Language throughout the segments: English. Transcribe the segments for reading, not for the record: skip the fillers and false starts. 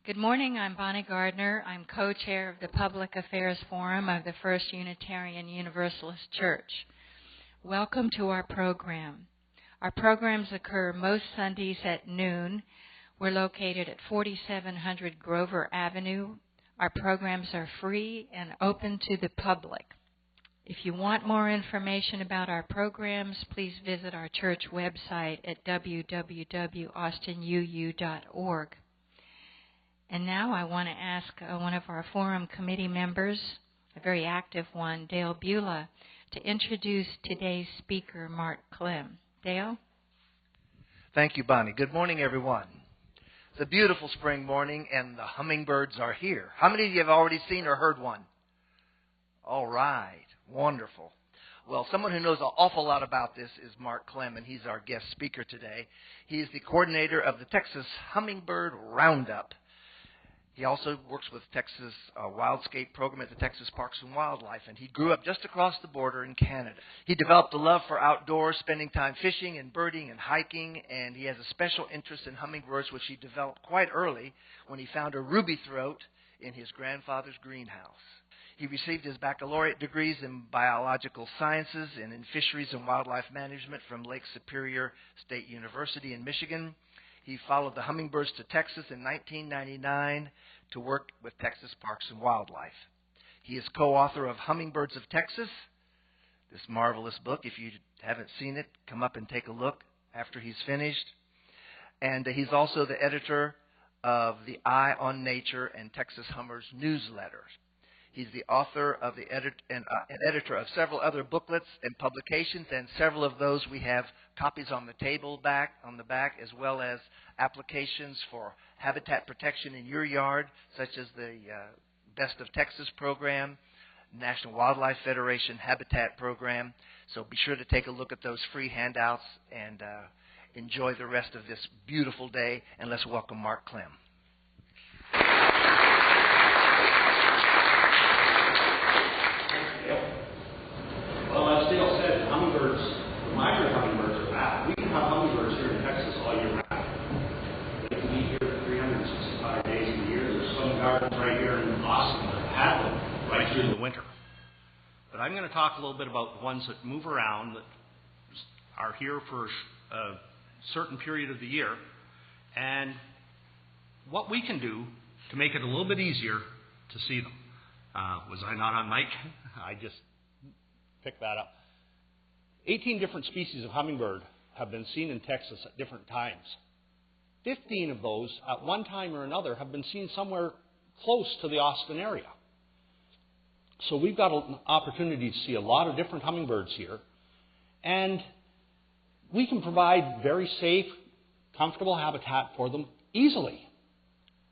Good morning. I'm Bonnie Gardner. I'm co-chair of the Public Affairs Forum of the First Unitarian Universalist Church. Welcome to our program. Our programs occur most Sundays at noon. We're located at 4700 Grover Avenue. Our programs are free and open to the public. If you want more information about our programs, please visit our church website at www.austinuu.org. And now I want to ask one of our forum committee members, a very active one, Dale Beulah, to introduce today's speaker, Mark Klym. Dale? Thank you, Bonnie. Good morning, everyone. It's a beautiful spring morning, and the hummingbirds are here. How many of you have already seen or heard one? All right. Wonderful. Well, someone who knows an awful lot about this is Mark Klym, and he's our guest speaker today. He is the coordinator of the Texas Hummingbird Roundup. He also works with Texas Wildscape program at the Texas Parks and Wildlife, and he grew up just across the border in Canada. He developed a love for outdoors, spending time fishing and birding and hiking, and he has a special interest in hummingbirds, which he developed quite early when he found a ruby throat in his grandfather's greenhouse. He received his baccalaureate degrees in biological sciences and in fisheries and wildlife management from Lake Superior State University in Michigan. He followed the hummingbirds to Texas in 1999 to work with Texas Parks and Wildlife. He is co-author of Hummingbirds of Texas, this marvelous book. If you haven't seen it, come up and take a look after he's finished. And he's also the editor of the Eye on Nature and Texas Hummers newsletters. He's the author of an editor of several other booklets and publications, and several of those we have copies on the table on the back, as well as applications for habitat protection in your yard, such as the Best of Texas program, National Wildlife Federation Habitat program. So be sure to take a look at those free handouts and enjoy the rest of this beautiful day. And let's welcome Mark Klym. Well, as Dale said, hummingbirds, the migrant hummingbirds are back. We can have hummingbirds here in Texas all year round. They can be here 365 days of the year. There's some gardens right here in Austin that have them right through the winter. But I'm going to talk a little bit about the ones that move around, that are here for a certain period of the year, and what we can do to make it a little bit easier to see them. Was I not on mic? I just picked that up. 18 different species of hummingbird have been seen in Texas at different times. 15 of those, at one time or another, have been seen somewhere close to the Austin area. So we've got an opportunity to see a lot of different hummingbirds here. And we can provide very safe, comfortable habitat for them easily.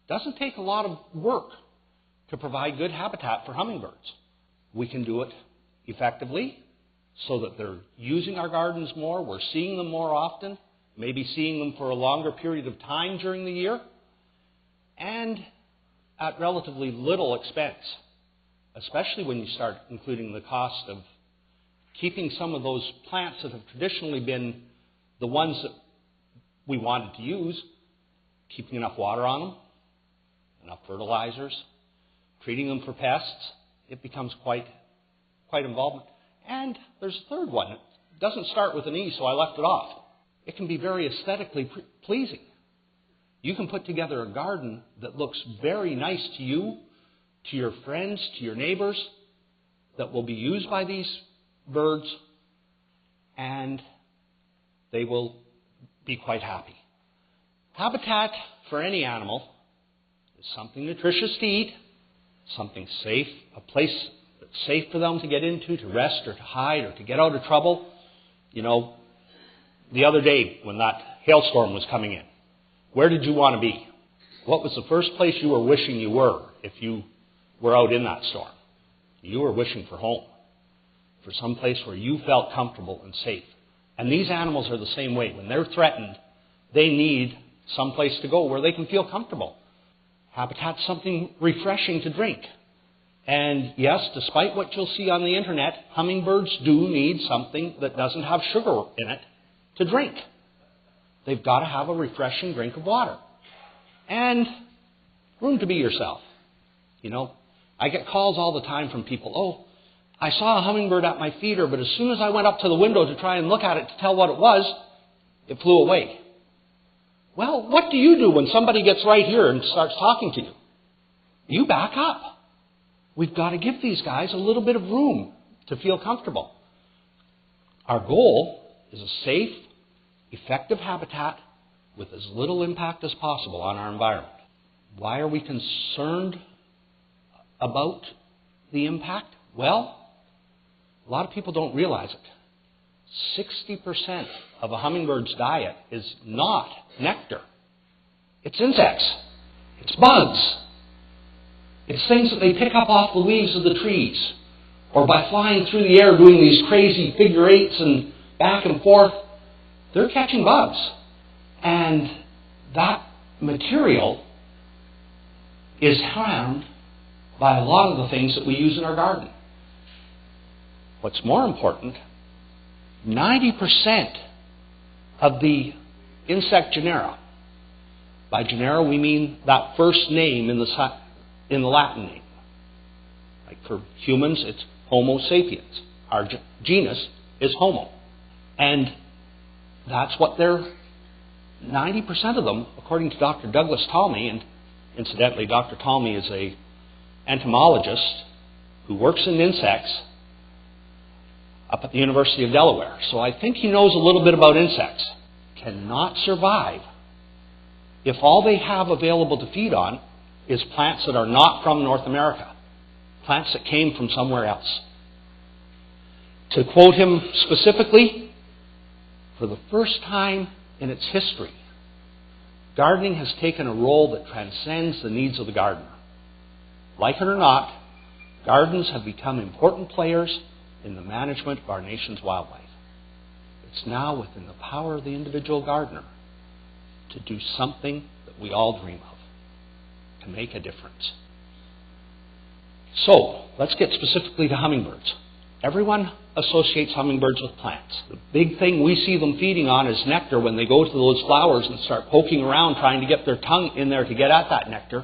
Doesn't take a lot of work to provide good habitat for hummingbirds. We can do it effectively so that they're using our gardens more, we're seeing them more often, maybe seeing them for a longer period of time during the year, and at relatively little expense, especially when you start including the cost of keeping some of those plants that have traditionally been the ones that we wanted to use, keeping enough water on them, enough fertilizers, treating them for pests. It becomes quite involvement. And there's a third one. It doesn't start with an E, so I left it off. It can be very aesthetically pleasing. You can put together a garden that looks very nice to you, to your friends, to your neighbors, that will be used by these birds, and they will be quite happy. Habitat for any animal is something nutritious to eat, something safe, a place that's safe for them to get into, to rest or to hide or to get out of trouble. You know, the other day when that hailstorm was coming in, where did you want to be? What was the first place you were wishing you were if you were out in that storm? You were wishing for home, for some place where you felt comfortable and safe. And these animals are the same way. When they're threatened, they need some place to go where they can feel comfortable. Habitat's something refreshing to drink. And yes, despite what you'll see on the internet, hummingbirds do need something that doesn't have sugar in it to drink. They've got to have a refreshing drink of water. And room to be yourself. You know, I get calls all the time from people, oh, I saw a hummingbird at my feeder, but as soon as I went up to the window to try and look at it to tell what it was, it flew away. Well, what do you do when somebody gets right here and starts talking to you? You back up. We've got to give these guys a little bit of room to feel comfortable. Our goal is a safe, effective habitat with as little impact as possible on our environment. Why are we concerned about the impact? Well, a lot of people don't realize it. 60% of a hummingbird's diet is not nectar. It's insects. It's bugs. It's things that they pick up off the leaves of the trees, or by flying through the air doing these crazy figure eights and back and forth. They're catching bugs. And that material is harmed by a lot of the things that we use in our garden. What's more important, 90% of the insect genera, by genera we mean that first name in the Latin name. Like for humans, it's Homo sapiens. Our genus is Homo. And that's what they're, 90% of them, according to Dr. Douglas Talmy, and incidentally, Dr. Talmy is an entomologist who works in insects up at the University of Delaware. So I think he knows a little bit about insects. Cannot survive if all they have available to feed on is plants that are not from North America, plants that came from somewhere else. To quote him specifically, for the first time in its history, gardening has taken a role that transcends the needs of the gardener. Like it or not, gardens have become important players in the management of our nation's wildlife. It's now within the power of the individual gardener to do something that we all dream of, to make a difference. So, let's get specifically to hummingbirds. Everyone associates hummingbirds with plants. The big thing we see them feeding on is nectar when they go to those flowers and start poking around trying to get their tongue in there to get at that nectar.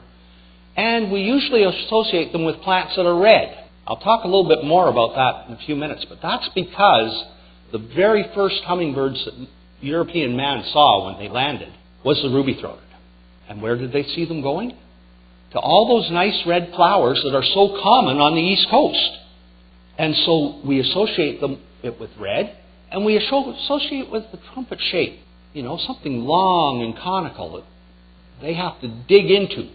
And we usually associate them with plants that are red. I'll talk a little bit more about that in a few minutes, but that's because the very first hummingbirds that European man saw when they landed was the ruby-throated. And where did they see them going? To all those nice red flowers that are so common on the East Coast. And so we associate it with red, and we associate it with the trumpet shape. You know, something long and conical that they have to dig into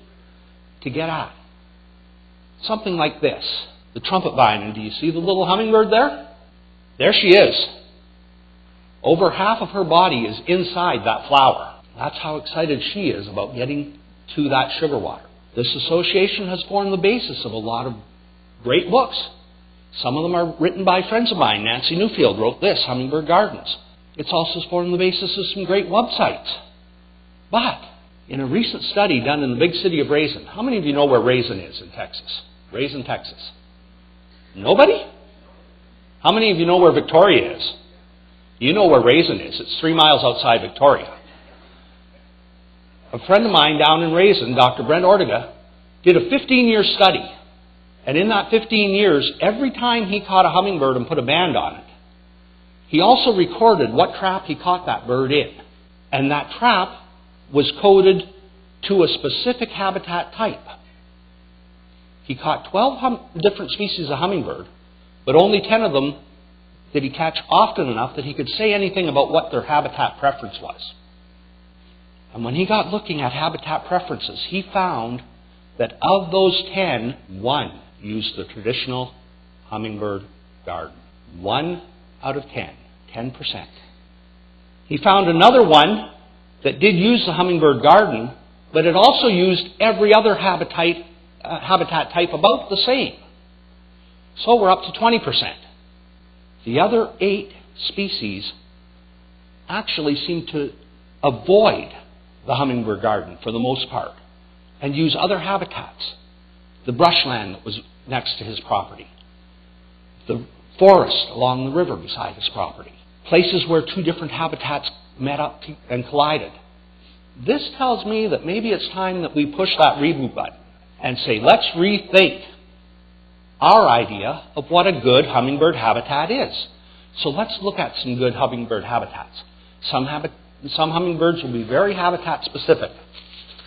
to get at. Something like this. The trumpet vine. And do you see the little hummingbird there? There she is. Over half of her body is inside that flower. That's how excited she is about getting to that sugar water. This association has formed the basis of a lot of great books. Some of them are written by friends of mine. Nancy Newfield wrote this, Hummingbird Gardens. It's also formed the basis of some great websites. But in a recent study done in the big city of Raisin, how many of you know where Raisin is in Texas? Raisin, Texas. Nobody? How many of you know where Victoria is? You know where Raisin is. It's 3 miles outside Victoria. A friend of mine down in Raisin, Dr. Brent Ortega, did a 15-year study. And in that 15 years, every time he caught a hummingbird and put a band on it, he also recorded what trap he caught that bird in. And that trap was coded to a specific habitat type. He caught 12 different species of hummingbird, but only 10 of them did he catch often enough that he could say anything about what their habitat preference was. And when he got looking at habitat preferences, he found that of those 10, 1 used the traditional hummingbird garden. 1 out of 10, 10%. He found another one that did use the hummingbird garden, But it also used every other habitat type about the same. So we're up to 20%. The other 8 species actually seem to avoid the hummingbird garden for the most part and use other habitats. The brushland that was next to his property, the forest along the river beside his property, places where 2 different habitats met up and collided. This tells me that maybe it's time that we push that reboot button and say, let's rethink our idea of what a good hummingbird habitat is. So let's look at some good hummingbird habitats. Some hummingbirds will be very habitat specific.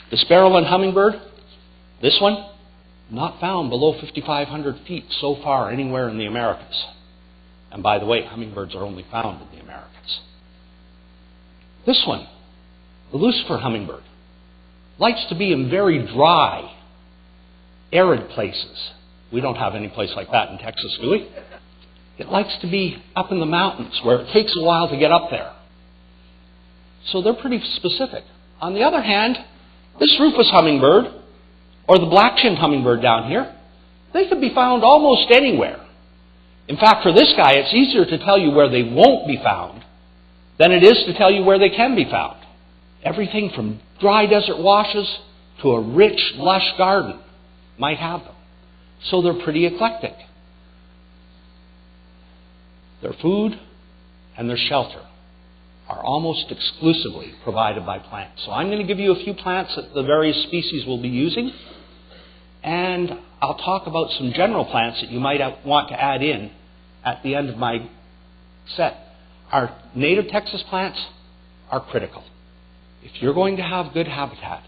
The sparrowland hummingbird, this one, not found below 5,500 feet so far anywhere in the Americas. And by the way, hummingbirds are only found in the Americas. This one, the Lucifer hummingbird, likes to be in very dry, arid places. We don't have any place like that in Texas, do we? It likes to be up in the mountains where it takes a while to get up there. So they're pretty specific. On the other hand, this rufous hummingbird, or the black-chinned hummingbird down here, they could be found almost anywhere. In fact, for this guy, it's easier to tell you where they won't be found than it is to tell you where they can be found. Everything from dry desert washes to a rich, lush garden might have them. So they're pretty eclectic. Their food and their shelter are almost exclusively provided by plants. So I'm going to give you a few plants that the various species will be using, and I'll talk about some general plants that you might want to add in at the end of my set. Our native Texas plants are critical. If you're going to have good habitat,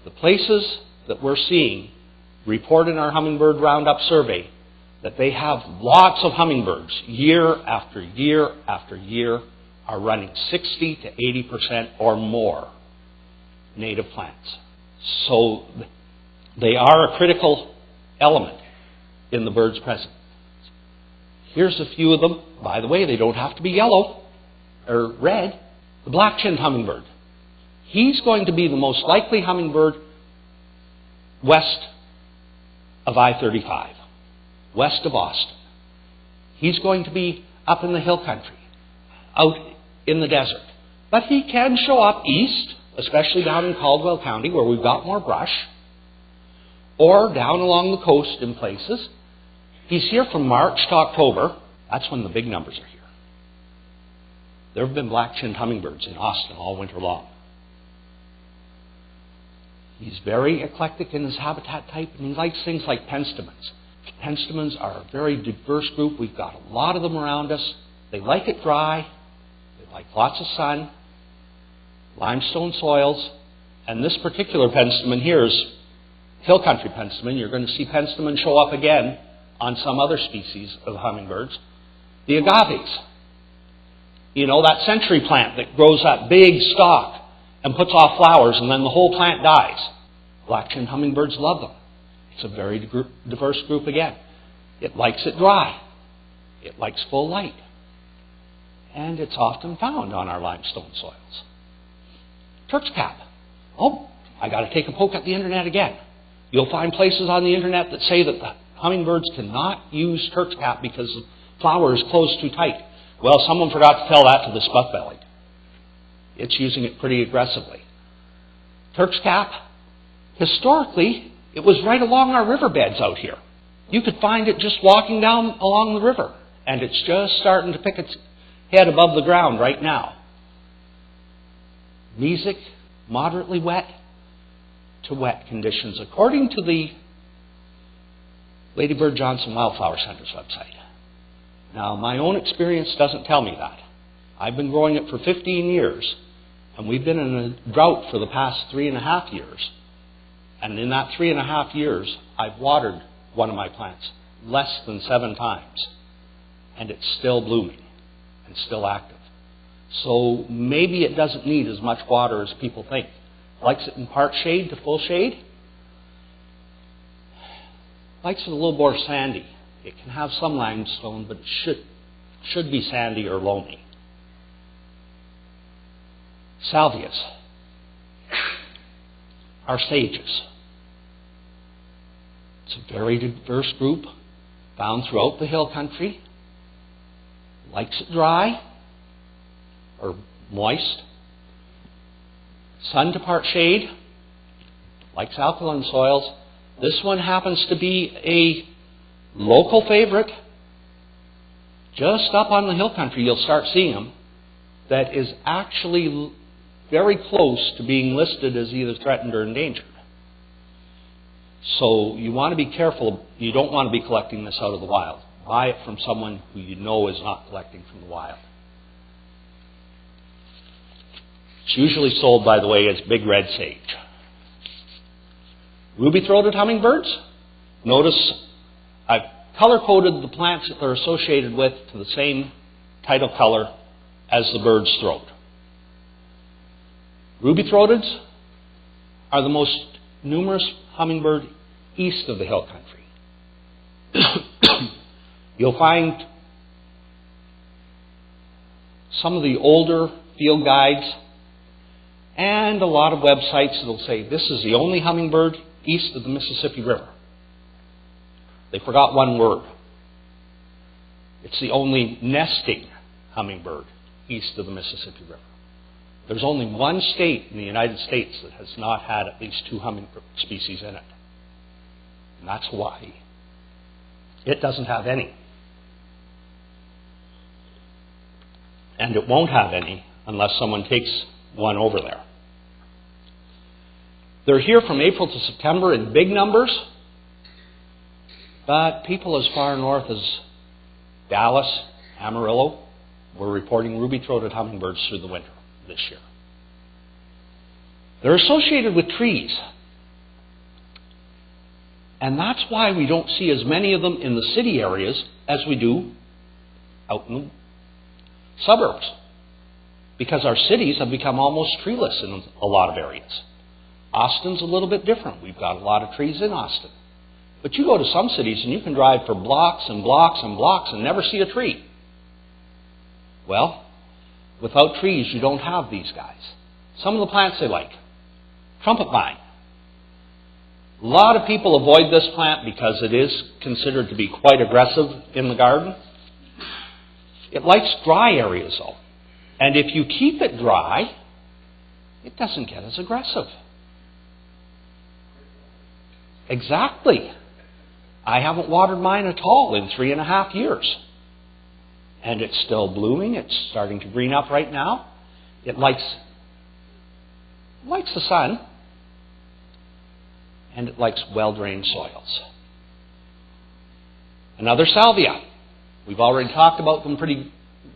the places that we're seeing report in our Hummingbird Roundup survey that they have lots of hummingbirds year after year after year are running 60 to 80% or more native plants. So they are a critical element in the bird's presence. Here's a few of them. By the way, they don't have to be yellow or red. The black-chinned hummingbird. He's going to be the most likely hummingbird west of I-35, west of Austin. He's going to be up in the hill country, out in the desert. But he can show up east, especially down in Caldwell County where we've got more brush, or down along the coast in places. He's here from March to October. That's when the big numbers are here. There have been black-chinned hummingbirds in Austin all winter long. He's very eclectic in his habitat type, and he likes things like penstemons. Penstemons are a very diverse group. We've got a lot of them around us. They like it dry. They like lots of sun, limestone soils. And this particular penstemon here is hill country penstemon. You're going to see penstemon show up again on some other species of hummingbirds. The agaves. You know, that century plant that grows that big stalk and puts off flowers, and then the whole plant dies. Black-chinned hummingbirds love them. It's a very diverse group again. It likes it dry. It likes full light. And it's often found on our limestone soils. Turk's cap. Oh, I got to take a poke at the internet again. You'll find places on the internet that say that the hummingbirds cannot use Turk's cap because the flower is closed too tight. Well, someone forgot to tell that to the spuff-bellied. It's using it pretty aggressively. Turk's cap, historically, it was right along our riverbeds out here. You could find it just walking down along the river, and it's just starting to pick its head above the ground right now. Mesic, moderately wet to wet conditions, according to the Lady Bird Johnson Wildflower Center's website. Now, my own experience doesn't tell me that. I've been growing it for 15 years, and we've been in a drought for the past 3.5 years. And in that 3.5 years, I've watered one of my plants less than 7 times, and it's still blooming and still active. So maybe it doesn't need as much water as people think. Likes it in part shade to full shade. Likes it a little more sandy. It can have some limestone, but it should be sandy or loamy. Salvias. are sages. It's a very diverse group, found throughout the hill country. Likes it dry or moist. Sun to part shade. Likes alkaline soils. This one happens to be a local favorite. Just up on the hill country, you'll start seeing them. That is actually very close to being listed as either threatened or endangered. So you want to be careful. You don't want to be collecting this out of the wild. Buy it from someone who you know is not collecting from the wild. It's usually sold, by the way, as big red sage. Ruby-throated hummingbirds. Notice I've color-coded the plants that they're associated with to the same title color as the bird's throat. Ruby-throateds are the most numerous hummingbird east of the hill country. You'll find some of the older field guides and a lot of websites that will say this is the only hummingbird east of the Mississippi River. They forgot one word. It's the only nesting hummingbird east of the Mississippi River. There's only one state in the United States that has not had at least 2 hummingbird species in it. And that's Hawaii. It doesn't have any. And it won't have any unless someone takes one over there. They're here from April to September in big numbers, but people as far north as Dallas, Amarillo, were reporting ruby-throated hummingbirds through the winter this year. They're associated with trees. And that's why we don't see as many of them in the city areas as we do out in the suburbs. Because our cities have become almost treeless in a lot of areas. Austin's a little bit different. We've got a lot of trees in Austin. But you go to some cities and you can drive for blocks and blocks and blocks and never see a tree. Well, without trees, you don't have these guys. Some of the plants they like. Trumpet vine. A lot of people avoid this plant because it is considered to be quite aggressive in the garden. It likes dry areas, though. And if you keep it dry, it doesn't get as aggressive. Exactly. I haven't watered mine at all in 3.5 years. And it's still blooming. It's starting to green up right now. It likes the sun. And it likes well-drained soils. Another salvia. We've already talked about them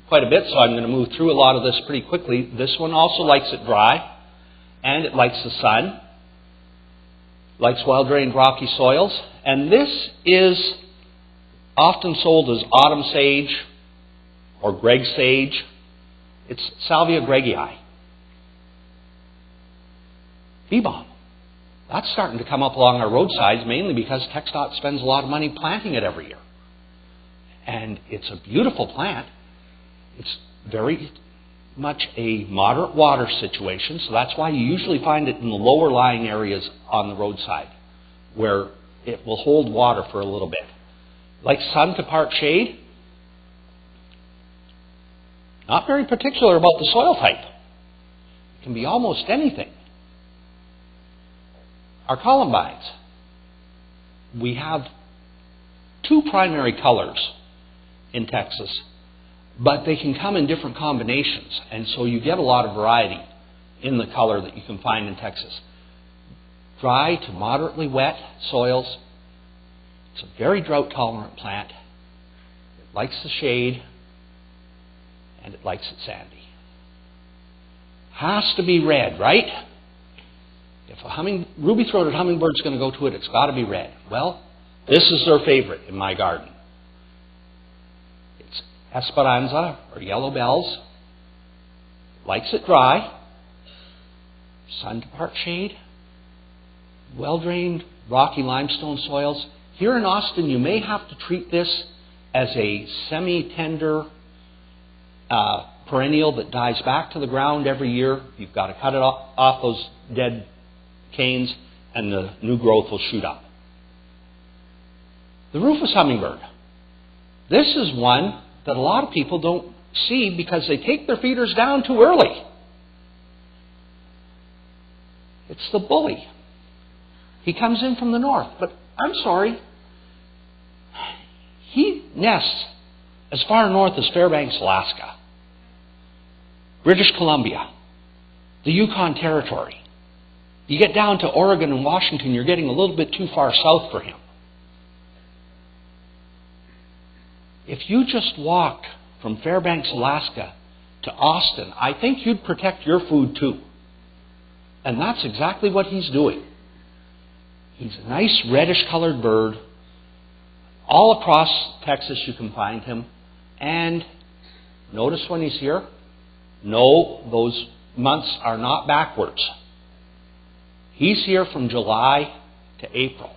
quite a bit, so I'm going to move through a lot of this pretty quickly. This one also likes it dry, and it likes the sun. Likes well-drained rocky soils. And this is often sold as autumn sage or Greg sage. It's Salvia gregii. Bee balm. That's starting to come up along our roadsides, mainly because TxDOT spends a lot of money planting it every year. And it's a beautiful plant. It's very much a moderate water situation, so that's why you usually find it in the lower lying areas on the roadside, where it will hold water for a little bit. Like sun to part shade. Not very particular about the soil type. It can be almost anything. Our columbines. We have 2 primary colors in Texas, but they can come in different combinations, and so you get a lot of variety in the color that you can find in Texas. Dry to moderately wet soils. It's a very drought-tolerant plant. It likes the shade, and it likes it sandy. Has to be red, right? If a ruby-throated hummingbird's going to go to it, it's got to be red. Well, this is their favorite in my garden. It's Esperanza, or yellow bells. Likes it dry. Sun to part shade. Well-drained, rocky limestone soils. Here in Austin, you may have to treat this as a semi-tender perennial that dies back to the ground every year. You've got to cut it off those dead canes, and the new growth will shoot up. The rufous hummingbird. This is one that a lot of people don't see because they take their feeders down too early. It's the bully. He comes in from the north, but I'm sorry, he nests as far north as Fairbanks, Alaska, British Columbia, the Yukon Territory. You get down to Oregon and Washington, you're getting a little bit too far south for him. If you just walk from Fairbanks, Alaska to Austin, I think you'd protect your food too. And that's exactly what he's doing. He's a nice reddish-colored bird. All across Texas you can find him. And notice when he's here, no, those months are not backwards. He's here from July to April.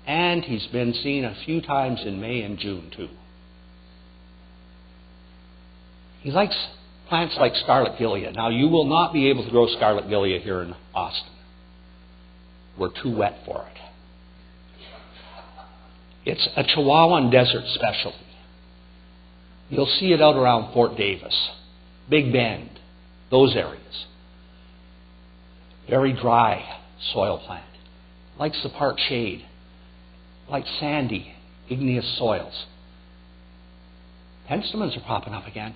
And he's been seen a few times in May and June too. He likes plants like scarlet gilia. Now, you will not be able to grow scarlet gilia here in Austin. We're too wet for it. It's a Chihuahuan desert specialty. You'll see it out around Fort Davis, Big Bend, those areas. Very dry soil plant. Likes the part shade. Like sandy, igneous soils. Penstemons are popping up again.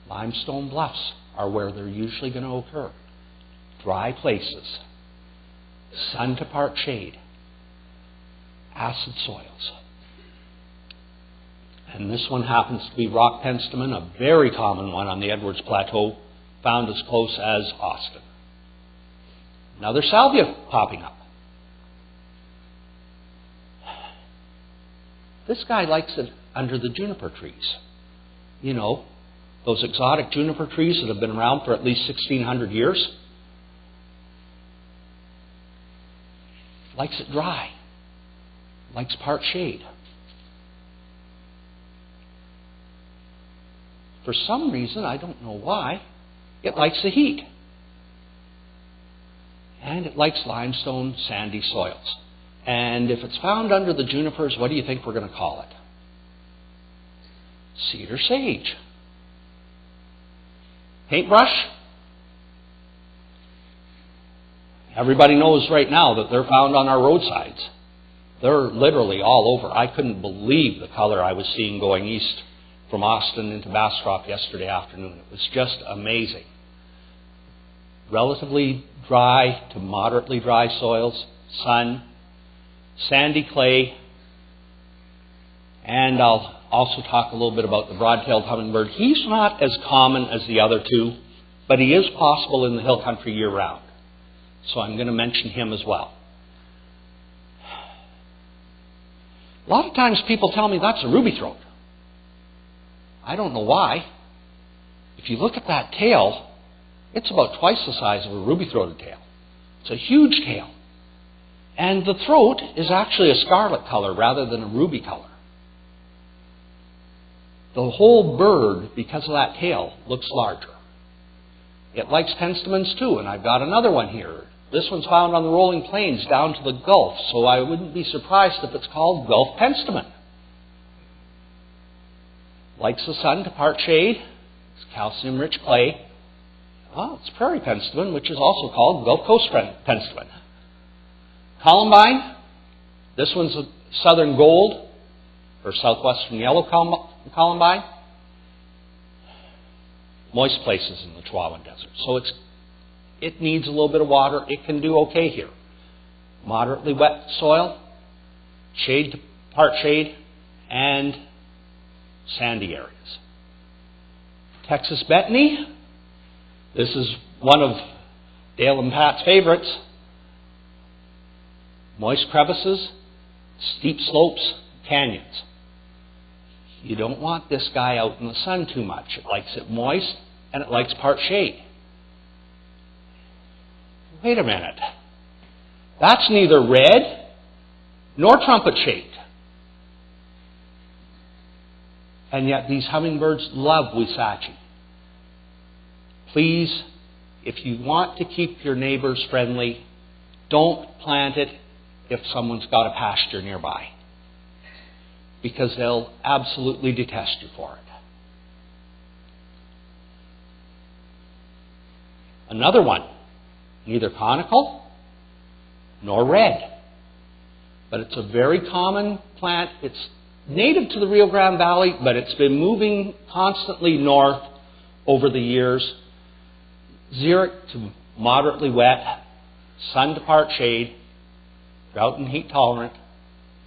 Limestone bluffs are where they're usually going to occur. Dry places. Sun to part shade. Acid soils. And this one happens to be rock penstemon, a very common one on the Edwards Plateau, found as close as Austin. Now there's salvia popping up. This guy likes it under the juniper trees. You know, those exotic juniper trees that have been around for at least 1,600 years. Likes it dry. Likes part shade. For some reason, I don't know why, it likes the heat. And it likes limestone, sandy soils. And if it's found under the junipers, what do you think we're going to call it? Cedar sage. Paintbrush? Everybody knows right now that they're found on our roadsides. They're literally all over. I couldn't believe the color I was seeing going east from Austin into Bastrop yesterday afternoon. It was just amazing. Relatively dry to moderately dry soils, sun, sandy clay, and I'll also talk a little bit about the broad-tailed hummingbird. He's not as common as the other two, but he is possible in the hill country year-round. So I'm going to mention him as well. A lot of times people tell me that's a ruby throat. I don't know why. If you look at that tail, it's about twice the size of a ruby-throated tail. It's a huge tail. And the throat is actually a scarlet color rather than a ruby color. The whole bird, because of that tail, looks larger. It likes penstemons too, and I've got another one here. This one's found on the rolling plains down to the Gulf, so I wouldn't be surprised if it's called Gulf penstemon. Likes the sun to part shade. It's calcium-rich clay. Oh, it's prairie penstemon, which is also called Gulf Coast penstemon. Columbine. This one's a southern gold, or southwestern yellow columbine. Moist places in the Chihuahuan Desert. So it needs a little bit of water. It can do okay here. Moderately wet soil, shade to part shade, and sandy areas. Texas betony. This is one of Dale and Pat's favorites. Moist crevices, steep slopes, canyons. You don't want this guy out in the sun too much. It likes it moist, and it likes part shade. Wait a minute. That's neither red nor trumpet shaped. And yet these hummingbirds love Huisache. please, if you want to keep your neighbors friendly, don't plant it if someone's got a pasture nearby, because they'll absolutely detest you for it. Another one, neither conical nor red, but it's a very common plant. It's native to the Rio Grande Valley, but it's been moving constantly north over the years. Xeric to moderately wet, sun to part shade, drought and heat tolerant,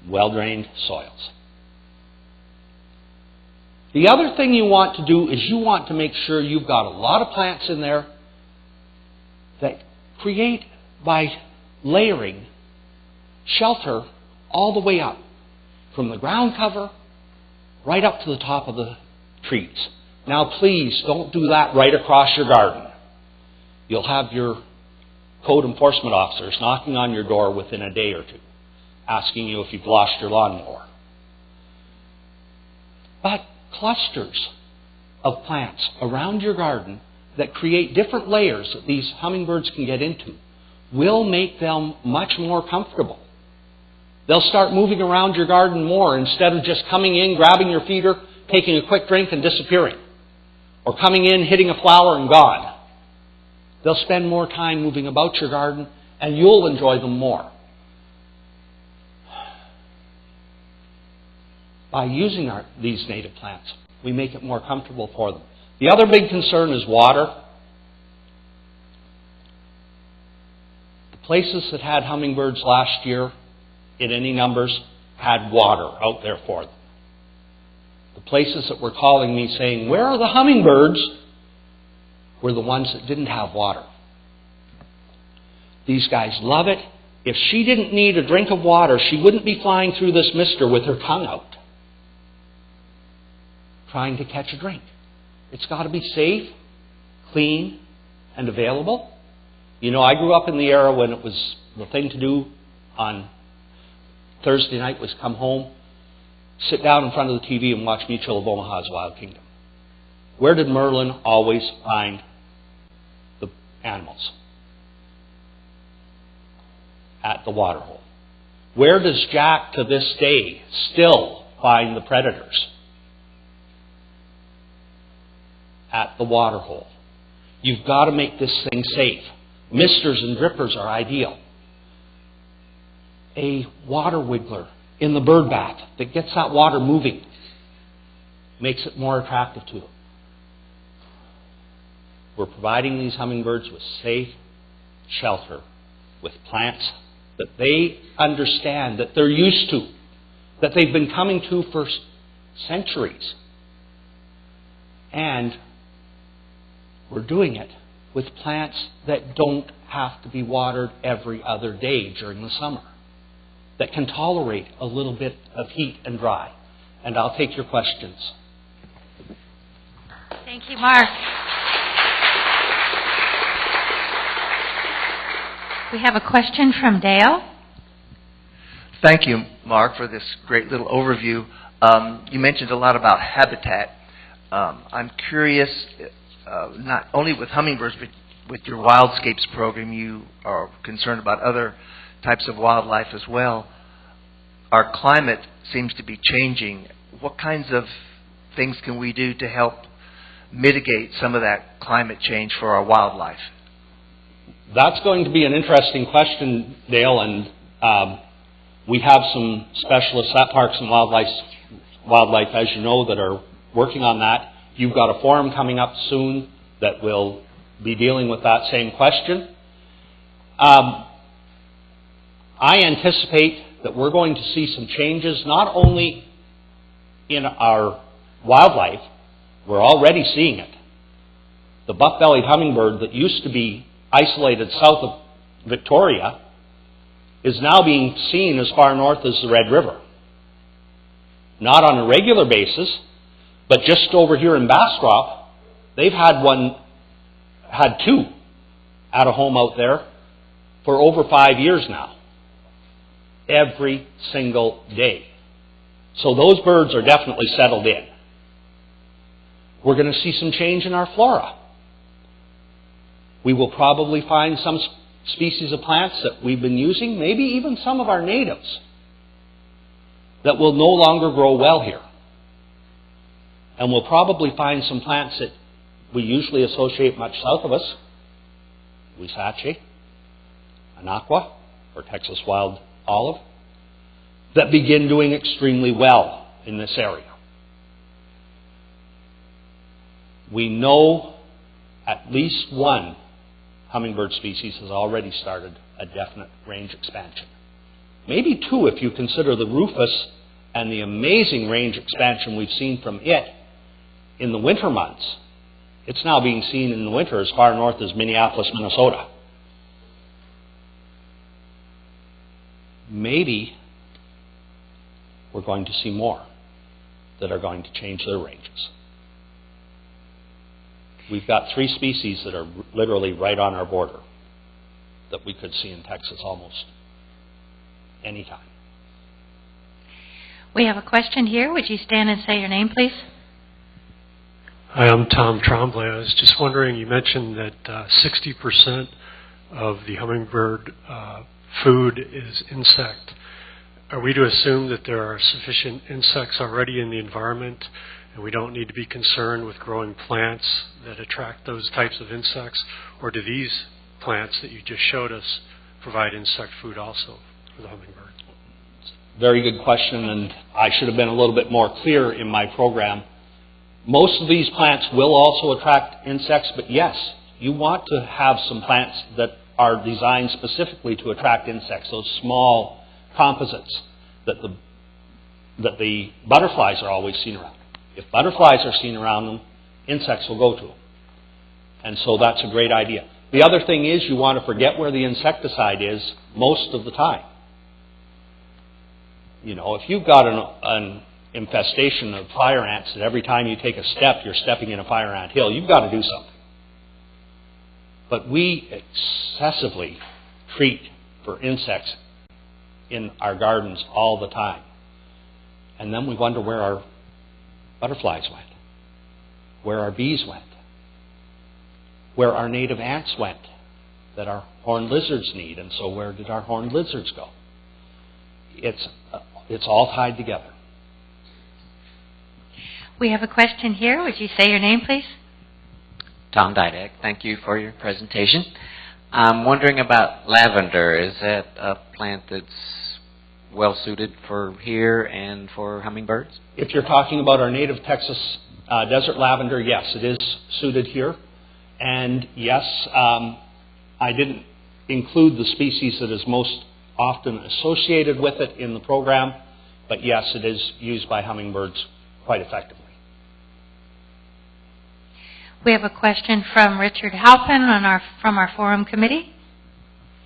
well-drained soils. The other thing you want to do is you want to make sure you've got a lot of plants in there that create, by layering, shelter all the way up, from the ground cover right up to the top of the trees. Now please don't do that right across your garden. You'll have your code enforcement officers knocking on your door within a day or two, asking you if you've lost your lawnmower. But clusters of plants around your garden that create different layers that these hummingbirds can get into will make them much more comfortable. They'll start moving around your garden more instead of just coming in, grabbing your feeder, taking a quick drink and disappearing. Or coming in, hitting a flower and gone. They'll spend more time moving about your garden and you'll enjoy them more. By using these native plants, we make it more comfortable for them. The other big concern is water. The places that had hummingbirds last year, in any numbers, had water out there for them. The places that were calling me saying, "Where are the hummingbirds?" were the ones that didn't have water. These guys love it. If she didn't need a drink of water, she wouldn't be flying through this mister with her tongue out, trying to catch a drink. It's got to be safe, clean, and available. You know, I grew up in the era when it was the thing to do on Thursday night was come home, sit down in front of the TV and watch Mutual of Omaha's Wild Kingdom. Where did Merlin always find the animals? At the waterhole. Where does Jack to this day still find the predators? At the waterhole. You've got to make this thing safe. Misters and drippers are ideal. A water wiggler in the bird bath that gets that water moving makes it more attractive to them. We're providing these hummingbirds with safe shelter, with plants that they understand, that they're used to, that they've been coming to for centuries. And we're doing it with plants that don't have to be watered every other day during the summer, that can tolerate a little bit of heat and dry. And I'll take your questions. Thank you, Mark. We have a question from Dale. Thank you, Mark, for this great little overview. You mentioned a lot about habitat. I'm curious, not only with hummingbirds, but with your wildscapes program, you are concerned about other types of wildlife as well. Our climate seems to be changing. What kinds of things can we do to help mitigate some of that climate change for our wildlife? That's going to be an interesting question, Dale, and we have some specialists at Parks and Wildlife, as you know, that are working on that. You've got a forum coming up soon that will be dealing with that same question. I anticipate that we're going to see some changes, not only in our wildlife, we're already seeing it. The buff-bellied hummingbird that used to be isolated south of Victoria is now being seen as far north as the Red River. Not on a regular basis, but just over here in Bastrop, they've had two at a home out there for over 5 years now. Every single day. So those birds are definitely settled in. We're going to see some change in our flora. We will probably find some species of plants that we've been using, maybe even some of our natives, that will no longer grow well here. And we'll probably find some plants that we usually associate much south of us, Huisache, Anaqua, or Texas wild olive, that begin doing extremely well in this area. We know at least one hummingbird species has already started a definite range expansion. Maybe two if you consider the rufous and the amazing range expansion we've seen from it in the winter months. It's now being seen in the winter as far north as Minneapolis, Minnesota. Maybe we're going to see more that are going to change their ranges. We've got 3 species that are literally right on our border that we could see in Texas almost any time. We have a question here. Would you stand and say your name, please? Hi, I'm Tom Tremblay. I was just wondering, you mentioned that 60% of the hummingbird food is insect. Are we to assume that there are sufficient insects already in the environment and we don't need to be concerned with growing plants that attract those types of insects? Or do these plants that you just showed us provide insect food also for the hummingbird? Very good question, and I should have been a little bit more clear in my program. Most of these plants will also attract insects, but yes, you want to have some plants that are designed specifically to attract insects, those small composites that the butterflies are always seen around. If butterflies are seen around them, insects will go to them. And so that's a great idea. The other thing is you want to forget where the insecticide is most of the time. You know, if you've got an infestation of fire ants that every time you take a step, you're stepping in a fire ant hill, you've got to do something. But we excessively treat for insects in our gardens all the time. And then we wonder where our butterflies went, where our bees went, where our native ants went that our horned lizards need, and so where did our horned lizards go? It's all tied together. We have a question here. Would you say your name, please? Tom Didek, thank you for your presentation. I'm wondering about lavender. Is that a plant that's well suited for here and for hummingbirds? If you're talking about our native Texas desert lavender, yes, it is suited here. And yes, I didn't include the species that is most often associated with it in the program, but yes, it is used by hummingbirds quite effectively. We have a question from Richard Halpin from our forum committee.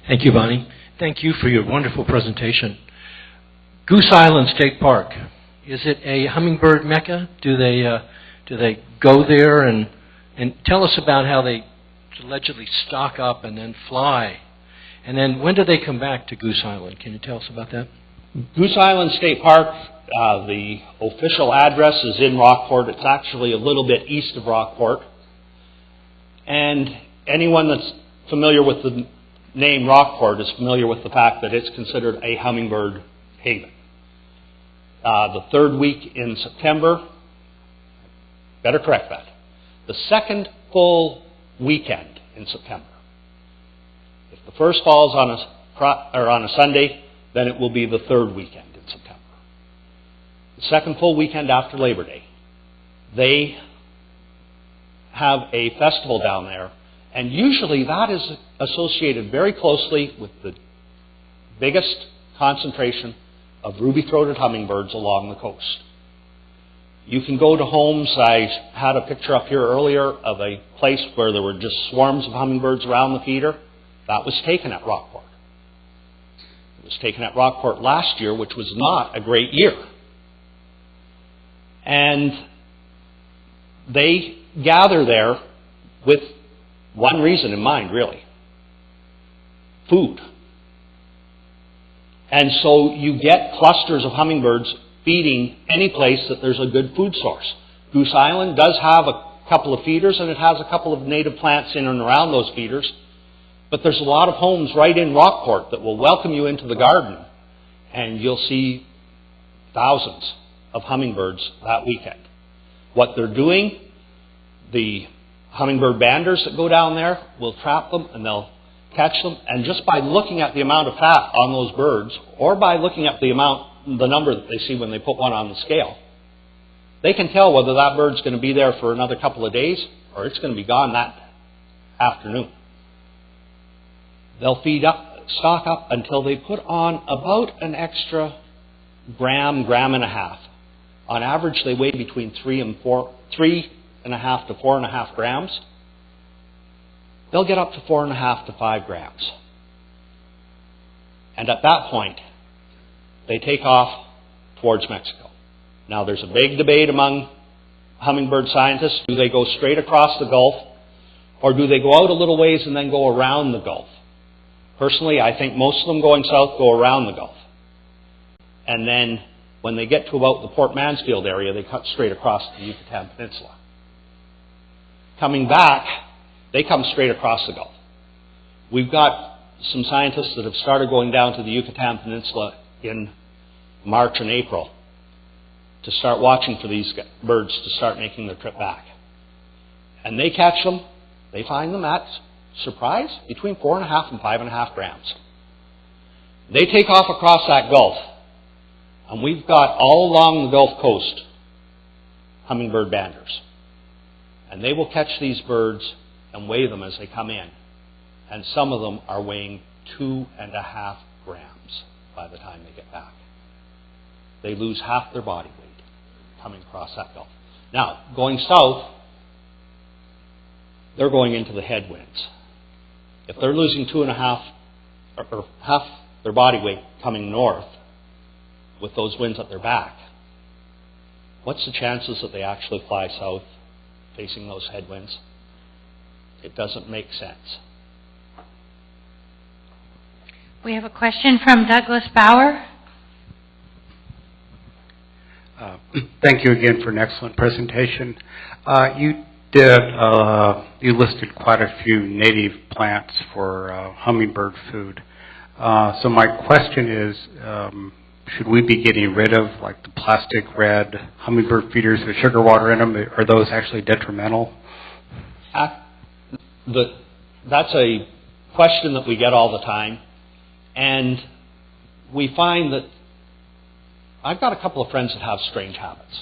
Thank you, Bonnie. Thank you for your wonderful presentation. Goose Island State Park, is it a hummingbird mecca? Do they go there and tell us about how they allegedly stock up and then fly? And then when do they come back to Goose Island? Can you tell us about that? Goose Island State Park, the official address is in Rockport. It's actually a little bit east of Rockport. And anyone that's familiar with the name Rockport is familiar with the fact that it's considered a hummingbird haven. The third week in September, better correct that, the second full weekend in September. If the first falls on a Sunday, then it will be the third weekend in September. The second full weekend after Labor Day, they have a festival down there, and usually that is associated very closely with the biggest concentration of ruby-throated hummingbirds along the coast. You can go to homes. I had a picture up here earlier of a place where there were just swarms of hummingbirds around the feeder. That was taken at Rockport. It was taken at Rockport last year, which was not a great year. And they gather there with one reason in mind, really. Food. And so you get clusters of hummingbirds feeding any place that there's a good food source. Goose Island does have couple of feeders, and it has a couple of native plants in and around those feeders. But there's a lot of homes right in Rockport that will welcome you into the garden, and you'll see thousands of hummingbirds that weekend. What they're doing, the hummingbird banders that go down there will trap them, and they'll catch them. And just by looking at the amount of fat on those birds, or by looking at the number that they see when they put one on the scale, they can tell whether that bird's going to be there for another couple of days or it's going to be gone that afternoon. They'll stock up until they put on about an extra gram and a half. On average, they weigh between 3.5 to 4.5 grams. They'll get up to 4.5 to 5 grams. And at that point, they take off towards Mexico. Now, there's a big debate among hummingbird scientists. Do they go straight across the Gulf, or do they go out a little ways and then go around the Gulf? Personally, I think most of them going south go around the Gulf. And then when they get to about the Port Mansfield area, they cut straight across the Yucatan Peninsula. Coming back, they come straight across the Gulf. We've got some scientists that have started going down to the Yucatan Peninsula in March and April to start watching for these birds to start making their trip back. And they catch them, they find them at, surprise, between 4.5 and 5.5 grams. They take off across that Gulf, and we've got all along the Gulf Coast hummingbird banders. And they will catch these birds and weigh them as they come in. And some of them are weighing 2.5 grams by the time they get back. They lose half their body weight coming across that Gulf. Now, going south, they're going into the headwinds. If they're losing 2.5 or half their body weight coming north with those winds at their back, what's the chances that they actually fly south facing those headwinds? It doesn't make sense. We have a question from Douglas Bauer. Thank you again for an excellent presentation. You listed quite a few native plants for hummingbird food. So my question is, should we be getting rid of like the plastic red hummingbird feeders with sugar water in them? Are those actually detrimental? That's a question that we get all the time. And we find that I've got a couple of friends that have strange habits.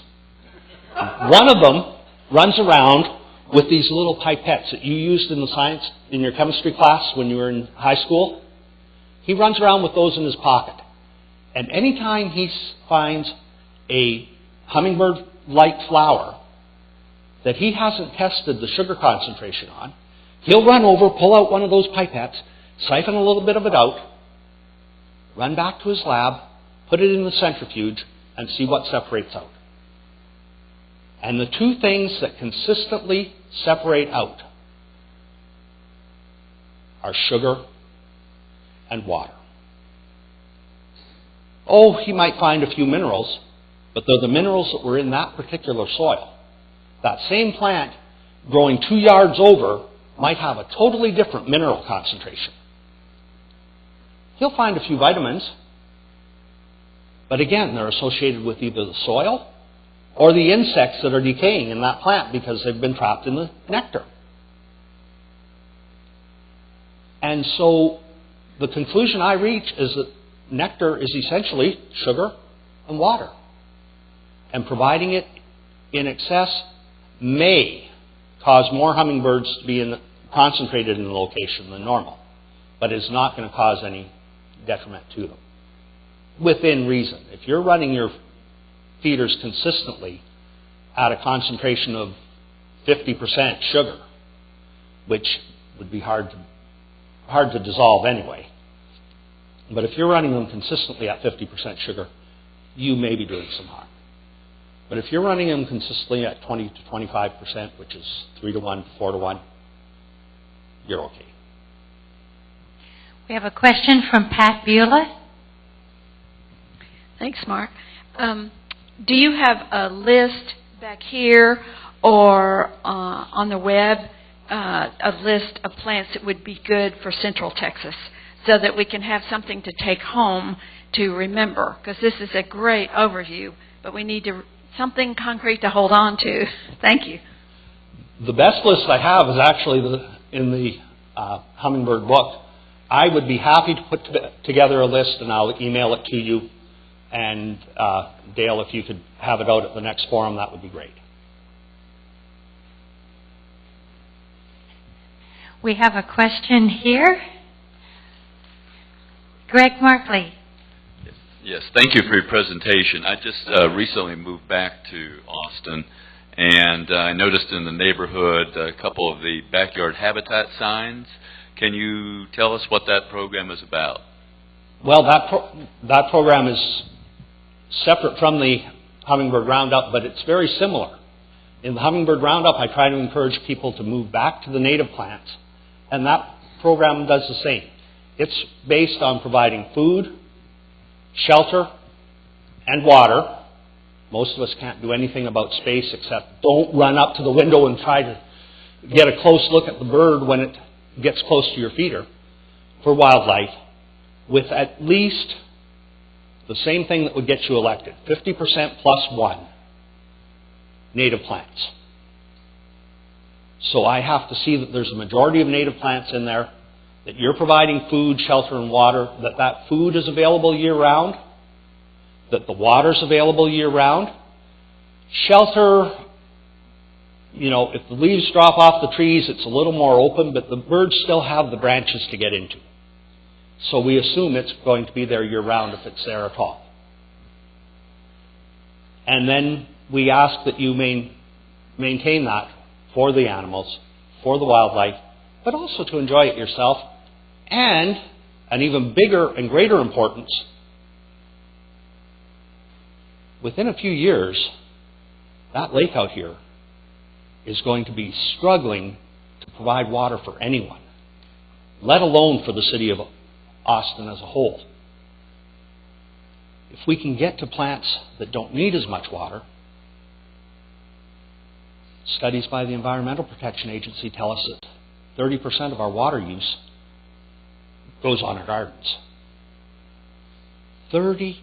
One of them runs around with these little pipettes that you used in your chemistry class when you were in high school. He runs around with those in his pocket. And anytime he finds a hummingbird-like flower that he hasn't tested the sugar concentration on, he'll run over, pull out one of those pipettes, siphon a little bit of it out, run back to his lab, put it in the centrifuge, and see what separates out. And the two things that consistently separate out are sugar and water. Oh, he might find a few minerals, but they're the minerals that were in that particular soil. That same plant growing 2 yards over might have a totally different mineral concentration. He'll find a few vitamins, but again, they're associated with either the soil or the insects that are decaying in that plant because they've been trapped in the nectar. And so the conclusion I reach is that nectar is essentially sugar and water. And providing it in excess may cause more hummingbirds to be concentrated in the location than normal, but is not going to cause any detriment to them. Within reason. If you're running your feeders consistently at a concentration of 50% sugar, which would be hard to dissolve anyway, but if you're running them consistently at 50% sugar, you may be doing some harm. But if you're running them consistently at 20 to 25%, which is 3 to 1, 4 to 1, you're okay. We have a question from Pat Beulah. Thanks, Mark. Do you have a list back here or on the web a list of plants that would be good for Central Texas, so that we can have something to take home to remember, because this is a great overview, but we need something concrete to hold on to. Thank you. The best list I have is actually in the Hummingbird book. I would be happy to put together a list, and I'll email it to you. And Dale, if you could have it out at the next forum, that would be great. We have a question here. Greg Markley. Yes, thank you for your presentation. I just recently moved back to Austin, and I noticed in the neighborhood a couple of the backyard habitat signs. Can you tell us what that program is about? Well, that program is separate from the Hummingbird Roundup, but it's very similar. In the Hummingbird Roundup, I try to encourage people to move back to the native plants, and that program does the same. It's based on providing food, shelter, and water. Most of us can't do anything about space except don't run up to the window and try to get a close look at the bird when it gets close to your feeder, for wildlife, with at least the same thing that would get you elected, 50% plus one, native plants. So I have to see that there's a majority of native plants in there, that you're providing food, shelter, and water, that food is available year-round, that the water's available year-round. Shelter, if the leaves drop off the trees, it's a little more open, but the birds still have the branches to get into. So we assume it's going to be there year-round if it's there at all. And then we ask that you maintain that for the animals, for the wildlife, but also to enjoy it yourself. And an even bigger and greater importance, within a few years, that lake out here is going to be struggling to provide water for anyone, let alone for the city of Austin as a whole. If we can get to plants that don't need as much water, studies by the Environmental Protection Agency tell us that 30% of our water use goes on our gardens. 30%.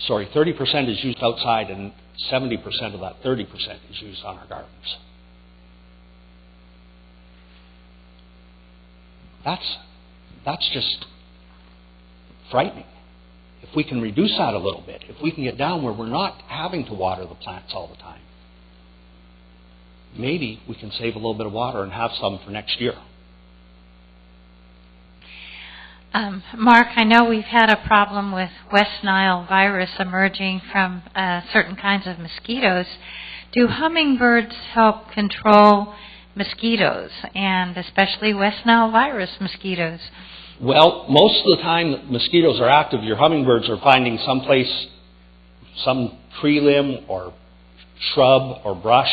Sorry, 30% is used outside, and 70% of that 30% is used on our gardens. That's just frightening. If we can reduce that a little bit, if we can get down where we're not having to water the plants all the time, maybe we can save a little bit of water and have some for next year. Mark, I know we've had a problem with West Nile virus emerging from certain kinds of mosquitoes. Do hummingbirds help control mosquitoes, and especially West Nile virus mosquitoes? Well, most of the time that mosquitoes are active, your hummingbirds are finding someplace, some tree limb or shrub or brush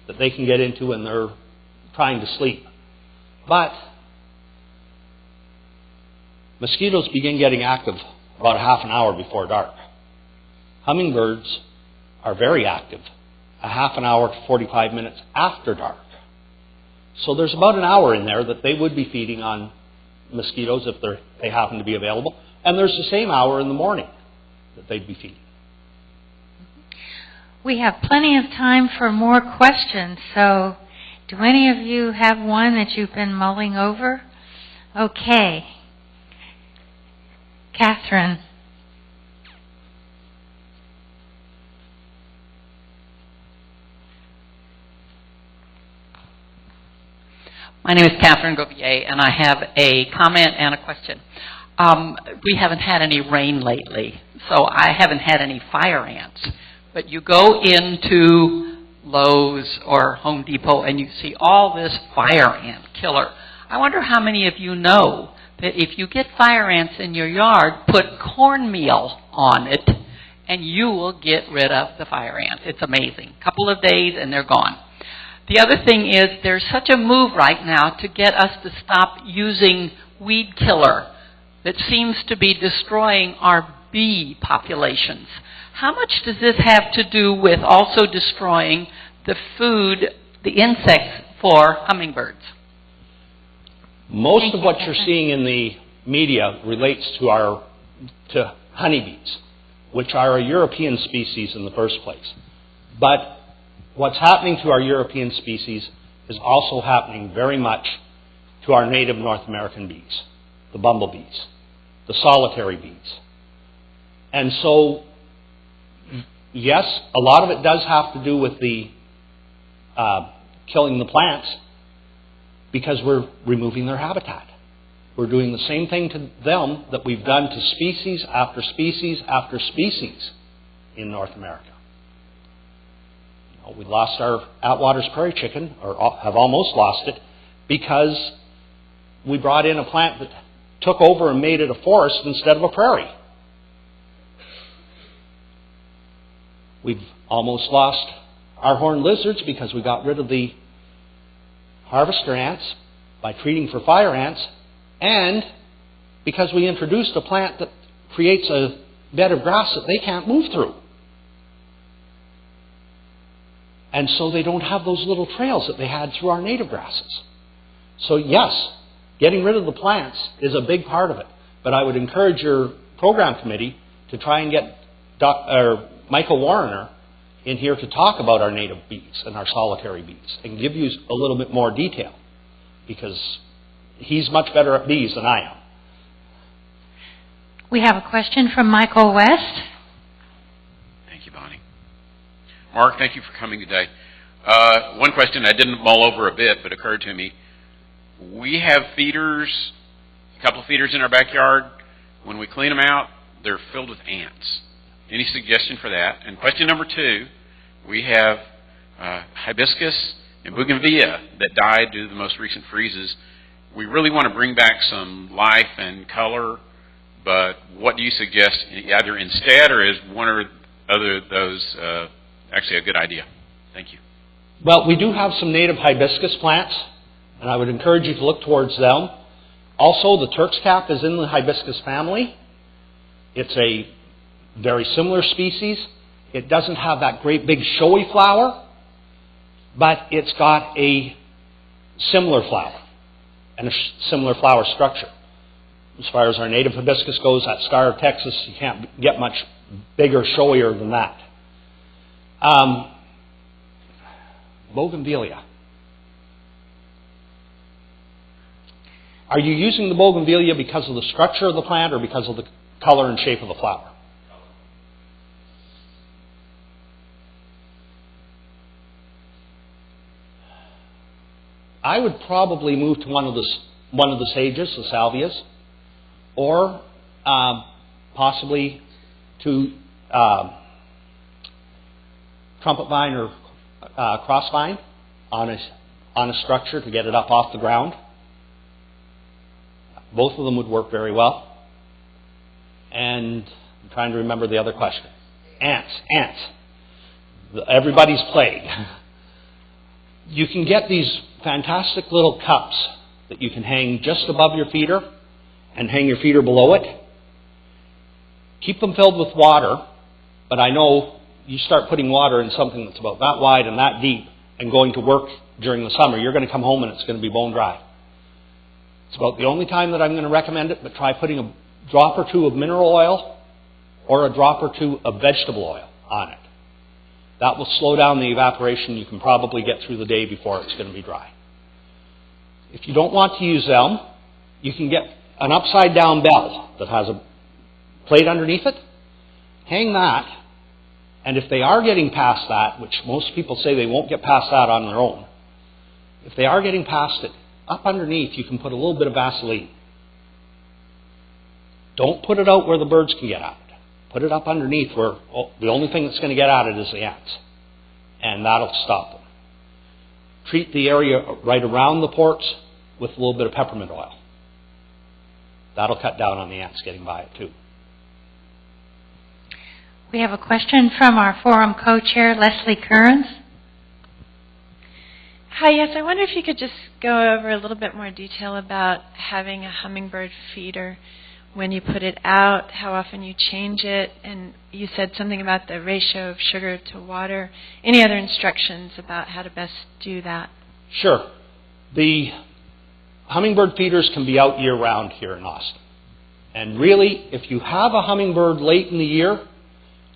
that they can get into, and they're trying to sleep. But mosquitoes begin getting active about a half an hour before dark. Hummingbirds are very active a half an hour to 45 minutes after dark. So there's about an hour in there that they would be feeding on mosquitoes if they happen to be available. And there's the same hour in the morning that they'd be feeding. We have plenty of time for more questions, so do any of you have one that you've been mulling over? Okay. Catherine. My name is Catherine Govier, and I have a comment and a question. We haven't had any rain lately, so I haven't had any fire ants. But you go into Lowe's or Home Depot and you see all this fire ant killer. I wonder how many of you know that if you get fire ants in your yard, put cornmeal on it, and you will get rid of the fire ants. It's amazing. A couple of days and they're gone. The other thing is there's such a move right now to get us to stop using weed killer that seems to be destroying our bee populations. How much does this have to do with also destroying the food, the insects for hummingbirds? Most of what you're seeing in the media relates to honeybees, which are a European species in the first place. But what's happening to our European species is also happening very much to our native North American bees, the bumblebees, the solitary bees. And so, yes, a lot of it does have to do with the killing the plants because we're removing their habitat. We're doing the same thing to them that we've done to species after species after species in North America. We lost our Atwater's prairie chicken, or have almost lost it, because we brought in a plant that took over and made it a forest instead of a prairie. We've almost lost our horned lizards because we got rid of the harvester ants by treating for fire ants, and because we introduced a plant that creates a bed of grass that they can't move through. And so they don't have those little trails that they had through our native grasses. So yes, getting rid of the plants is a big part of it. But I would encourage your program committee to try and get Michael Warrener in here to talk about our native bees and our solitary bees and give you a little bit more detail, because he's much better at bees than I am. We have a question from Michael West. Thank you, Bonnie. Mark, thank you for coming today. One question I didn't mull over a bit, but occurred to me. We have feeders, a couple of feeders in our backyard. When we clean them out, they're filled with ants. Any suggestion for that? And question number 2, we have hibiscus and bougainvillea that died due to the most recent freezes. We really want to bring back some life and color, but what do you suggest, either instead, or is one or other of those actually a good idea? Thank you. Well, we do have some native hibiscus plants, and I would encourage you to look towards them. Also, the Turk's cap is in the hibiscus family. It's a very similar species. It doesn't have that great big showy flower, but it's got a similar flower and a similar flower structure. As far as our native hibiscus goes, that Star of Texas, you can't get much bigger, showier than that. Bougainvillea. Are you using the bougainvillea because of the structure of the plant or because of the color and shape of the flower? I would probably move to one of the sages, the salvias, or possibly to trumpet vine or crossvine on a structure to get it up off the ground. Both of them would work very well. And I'm trying to remember the other question. Ants. Everybody's plague. You can get these fantastic little cups that you can hang just above your feeder and hang your feeder below it. Keep them filled with water, but I know you start putting water in something that's about that wide and that deep and going to work during the summer, you're going to come home and it's going to be bone dry. It's about the only time that I'm going to recommend it, but try putting a drop or two of mineral oil or a drop or two of vegetable oil on it. That will slow down the evaporation. You can probably get through the day before it's going to be dry. If you don't want to use them, you can get an upside down bell that has a plate underneath it. Hang that, and if they are getting past that, which most people say they won't get past that on their own, if they are getting past it, up underneath you can put a little bit of Vaseline. Don't put it out where the birds can get at it. Put it up underneath where the only thing that's going to get at it is the ants. And that'll stop them. Treat the area right around the ports with a little bit of peppermint oil. That'll cut down on the ants getting by it too. We have a question from our forum co-chair, Leslie Kearns. Hi, yes, I wonder if you could just go over a little bit more detail about having a hummingbird feeder. when you put it out, how often you change it, and you said something about the ratio of sugar to water. Any other instructions about how to best do that? Sure. The hummingbird feeders can be out year-round here in Austin. And really, if you have a hummingbird late in the year,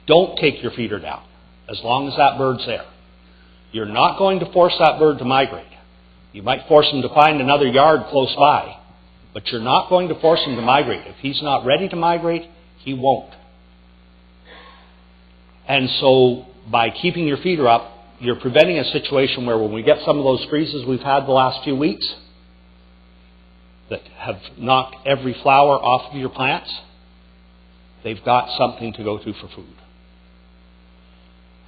don't take your feeder down, as long as that bird's there. You're not going to force that bird to migrate. You might force him to find another yard close by, but you're not going to force him to migrate. If he's not ready to migrate, he won't. And so, by keeping your feeder up, you're preventing a situation where when we get some of those freezes we've had the last few weeks that have knocked every flower off of your plants, they've got something to go to for food.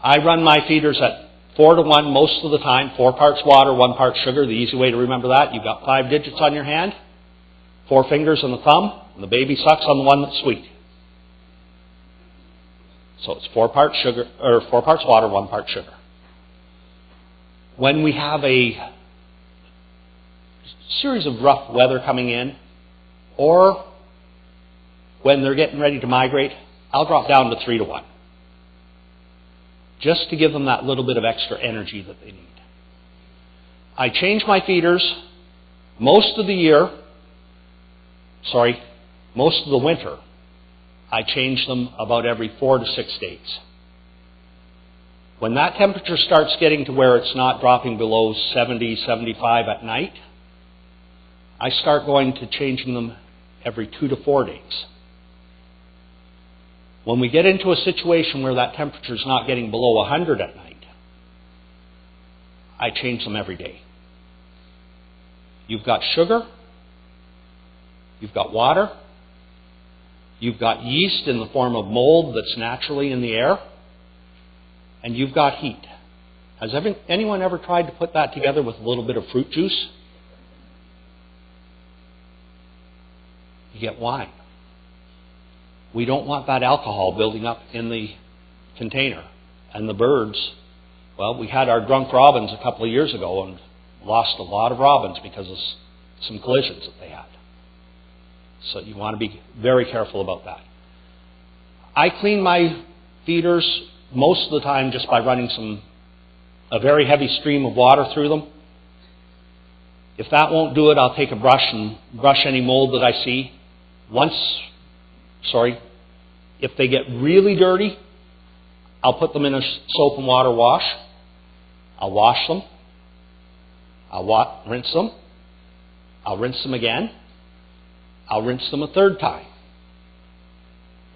I run my feeders at 4-to-1 most of the time, 4 parts water, 1 part sugar. The easy way to remember that, you've got 5 digits on your hand, 4 fingers and the thumb, and the baby sucks on the one that's sweet. So it's 4 parts sugar, or 4 parts water, 1 part sugar. When we have a series of rough weather coming in, or when they're getting ready to migrate, I'll drop down to 3-to-1. Just to give them that little bit of extra energy that they need. I change my feeders most of the winter. I change them about every 4 to 6 days. When that temperature starts getting to where it's not dropping below 70, 75 at night, I start going to changing them every 2 to 4 days. When we get into a situation where that temperature is not getting below 100 at night, I change them every day. You've got sugar, you've got water, you've got yeast in the form of mold that's naturally in the air, and you've got heat. Has anyone ever tried to put that together with a little bit of fruit juice? You get wine. We don't want that alcohol building up in the container. And the birds, well, we had our drunk robins a couple of years ago and lost a lot of robins because of some collisions that they had. So you want to be very careful about that. I clean my feeders most of the time just by running a very heavy stream of water through them. If that won't do it, I'll take a brush and brush any mold that I see. If they get really dirty, I'll put them in a soap and water wash. I'll wash them. I'll rinse them. I'll rinse them again. I'll rinse them a 3rd time.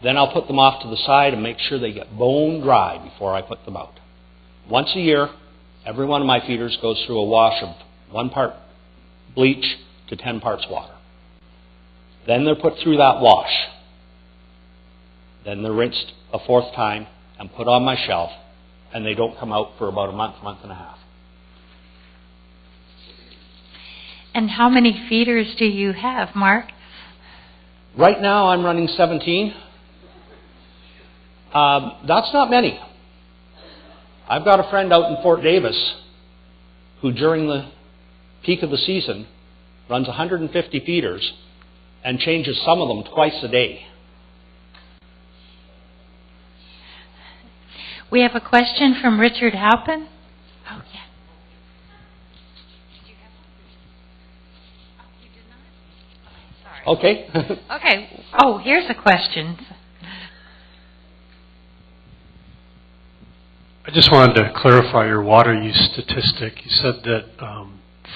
Then I'll put them off to the side and make sure they get bone dry before I put them out. Once a year, every one of my feeders goes through a wash of 1 part bleach to 10 parts water. Then they're put through that wash. Then they're rinsed a 4th time and put on my shelf, and they don't come out for about a month and a half. And how many feeders do you have, Mark? Right now I'm running 17. That's not many. I've got a friend out in Fort Davis who during the peak of the season runs 150 feeders and changes some of them twice a day. We have a question from Richard Halpin. Oh, yeah. Did you have one? Oh, you did not? Oh, sorry. Okay. Okay. Oh, here's a question. I just wanted to clarify your water use statistic. You said that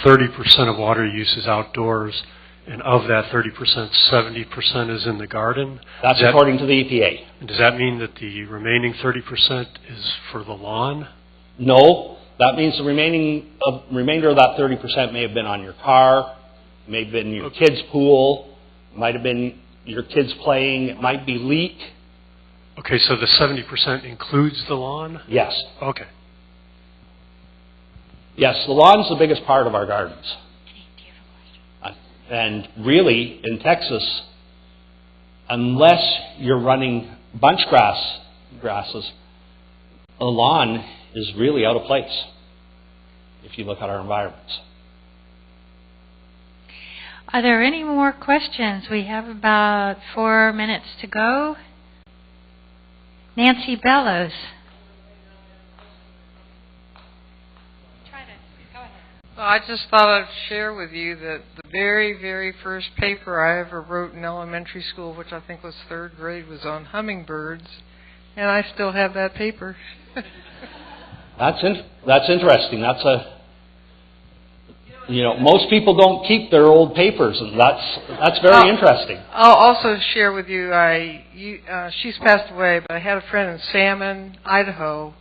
30% of water use is outdoors, and of that 30%, 70% is in the garden. That's according to the EPA. And does that mean that the remaining 30% is for the lawn? No. That means the remainder of that 30% may have been on your car, may have been your kid's pool, might have been your kids playing, it might be leak. Okay, so the 70% includes the lawn? Yes. Okay. Yes, the lawn's the biggest part of our gardens. And really, in Texas, unless you're running bunch grasses, the lawn is really out of place if you look at our environments. Are there any more questions? We have about 4 minutes to go. Nancy Bellows. Well, I just thought I'd share with you that the very, very first paper I ever wrote in elementary school, which I think was 3rd grade, was on hummingbirds, and I still have that paper. That's interesting. Most people don't keep their old papers, and that's very interesting. I'll also share with you, she's passed away, but I had a friend in Salmon, Idaho,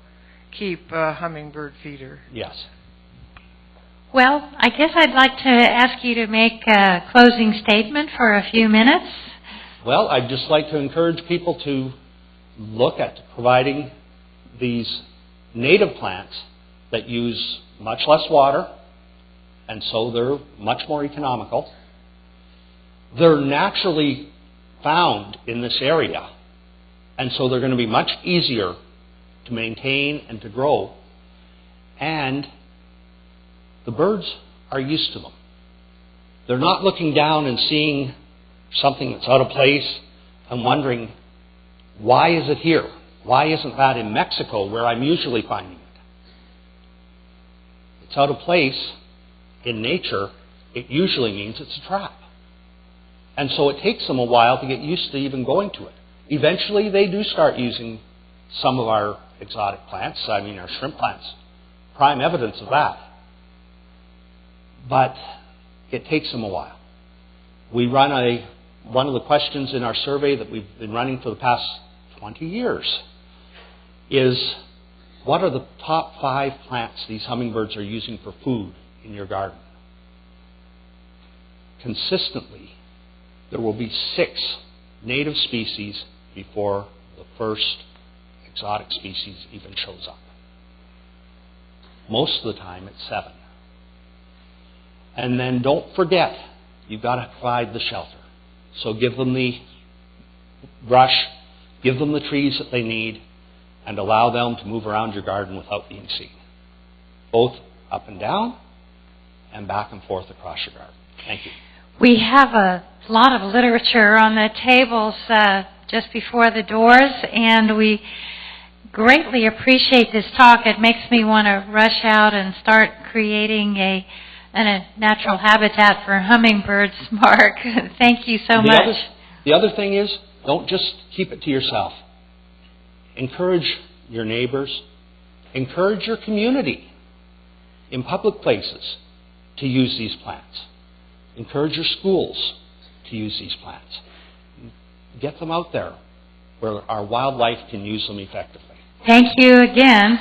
keep a hummingbird feeder. Yes. Well, I guess I'd like to ask you to make a closing statement for a few minutes. Well, I'd just like to encourage people to look at providing these native plants that use much less water, and so they're much more economical. They're naturally found in this area, and so they're going to be much easier to maintain and to grow. And the birds are used to them. They're not looking down and seeing something that's out of place and wondering, why is it here? Why isn't that in Mexico where I'm usually finding it? It's out of place. In nature, it usually means it's a trap. And so it takes them a while to get used to even going to it. Eventually, they do start using some of our exotic plants, our shrimp plants. Prime evidence of that. But it takes them a while. We run one of the questions in our survey that we've been running for the past 20 years is, what are the top 5 plants these hummingbirds are using for food in your garden? Consistently, there will be 6 native species before the first exotic species even shows up. Most of the time, it's 7. And then don't forget, you've got to provide the shelter. So give them the brush, give them the trees that they need, and allow them to move around your garden without being seen. Both up and down, and back and forth across your garden. Thank you. We have a lot of literature on the tables just before the doors, and we greatly appreciate this talk. It makes me want to rush out and start creating a natural habitat for hummingbirds, Mark. Thank you so much. The other thing is, don't just keep it to yourself. Encourage your neighbors. Encourage your community in public places to use these plants. Encourage your schools to use these plants. Get them out there where our wildlife can use them effectively. Thank you again.